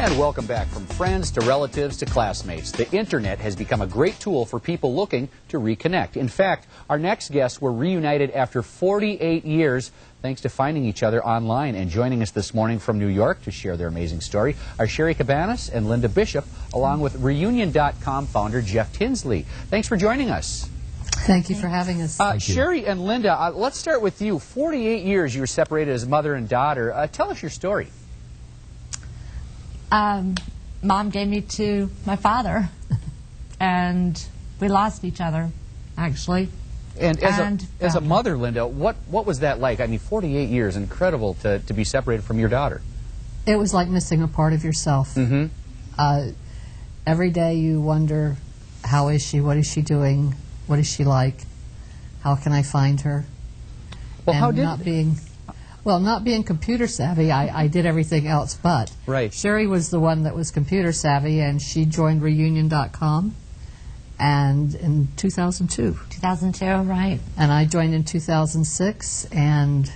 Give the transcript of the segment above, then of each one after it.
And welcome back. From friends to relatives to classmates, the internet has become a great tool for people looking to reconnect. In fact, our next guests were reunited after 48 years thanks to finding each other online. And joining us this morning from New York to share their amazing story are Sherry Cabanas and Linda Bishop, along with reunion.com founder Jeff Tinsley. Thanks for joining us. Thank you for having us. Sherry and Linda, let's start with you. 48 years you were separated as mother and daughter. Tell us your story. Mom gave me to my father, and we lost each other, actually. And as a mother, Linda, what was that like? I mean, 48 years, incredible to be separated from your daughter. It was like missing a part of yourself. Mm-hmm. Every day you wonder, how is she? What is she doing? What is she like? How can I find her? Well, and not being computer savvy, I did everything else but. Right. Sherry was the one that was computer savvy, and she joined reunion.com and in 2002. 2002, right. And I joined in 2006, and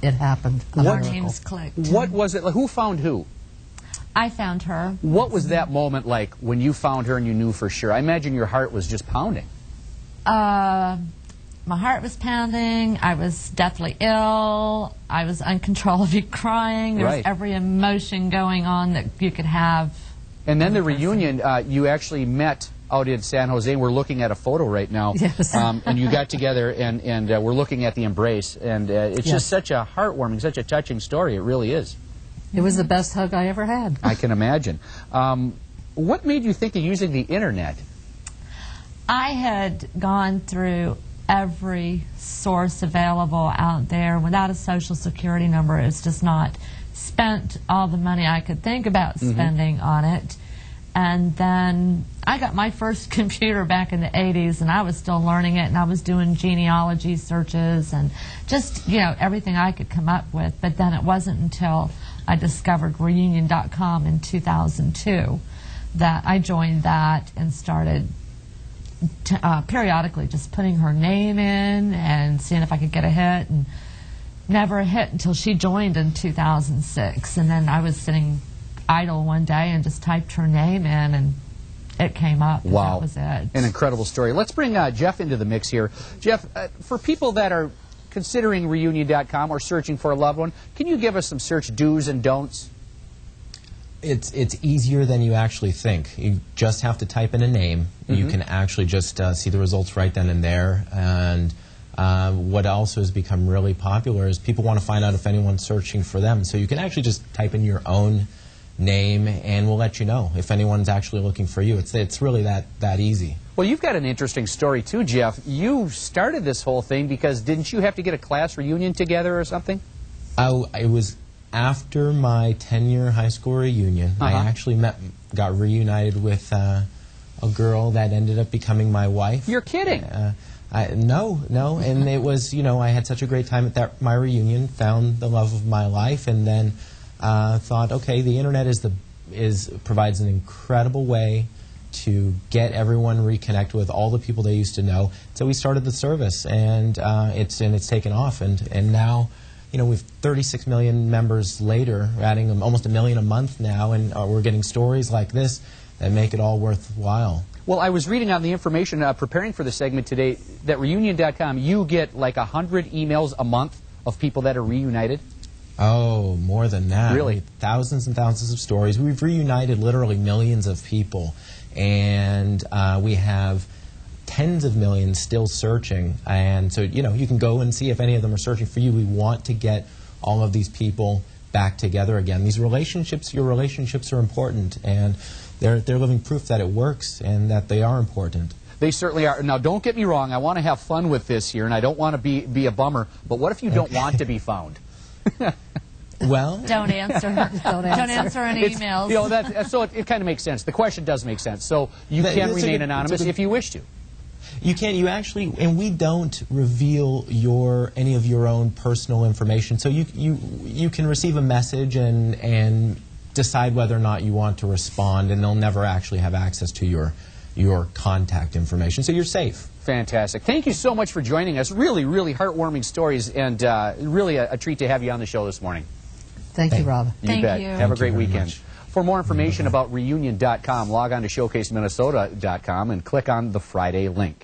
it happened. Our names clicked. What was it? Who found who? I found her. What was that moment like when you found her and you knew for sure? I imagine your heart was just pounding. My heart was pounding. I was deathly ill. I was uncontrollably crying. There was every emotion going on that you could have. And then the reunion, you actually met out in San Jose. We're looking at a photo right now. Yes. And you got together, and we're looking at the embrace. And it's just such a heartwarming, such a touching story. It really is. It was the best hug I ever had. I can imagine. What made you think of using the internet? I had gone through every source available out there without a social security number. It's just not spent all the money I could think about spending on it. And then I got my first computer back in the 80s, and I was still learning it, and I was doing genealogy searches and just, you know, everything I could come up with. But then it wasn't until I discovered reunion.com in 2002 that I joined that and started periodically just putting her name in and seeing if I could get a hit, and never a hit until she joined in 2006. And then I was sitting idle one day and just typed her name in, and it came up. Wow. That was it. An incredible story. Let's bring Jeff into the mix here. Jeff, for people that are considering reunion.com or searching for a loved one, can you give us some search do's and don'ts? It's easier than you actually think. You just have to type in a name. You can actually just see the results right then and there. And what also has become really popular is people want to find out if anyone's searching for them. So you can actually just type in your own name, and we'll let you know if anyone's actually looking for you. It's really that easy. Well, you've got an interesting story too, Jeff. You started this whole thing because didn't you have to get a class reunion together or something? It was after my 10-year high school reunion. I actually got reunited with a girl that ended up becoming my wife. You're kidding. No, and it was, you know, I had such a great time at my reunion, found the love of my life, and then thought, okay, the internet provides an incredible way to get everyone reconnected with all the people they used to know. So we started the service, and it's taken off, and now, you know, we've 36 million members later. We're adding almost 1 million a month now, and we're getting stories like this that make it all worthwhile. Well, I was reading on the information preparing for the segment today that reunion.com, you get like 100 emails a month of people that are reunited. Oh, more than that. Really? Thousands and thousands of stories. We've reunited literally millions of people, and we have tens of millions still searching. And so, you know, you can go and see if any of them are searching for you. We want to get all of these people back together again. These relationships, your relationships are important, and they're living proof that it works and that they are important. They certainly are. Now, don't get me wrong. I want to have fun with this here, and I don't want to be a bummer. But what if you don't want to be found? Well, don't answer. Don't answer any emails. You know, so it kind of makes sense. The question does make sense. So you can remain anonymous if you wish to. You can. You actually, and we don't reveal any of your own personal information. So you can receive a message and decide whether or not you want to respond, and they'll never actually have access to your contact information. So you're safe. Fantastic. Thank you so much for joining us. Really, really heartwarming stories, and really a treat to have you on the show this morning. Thank you, Rob. You bet. Have a great weekend. For more information about reunion.com, log on to showcaseminnesota.com and click on the Friday link.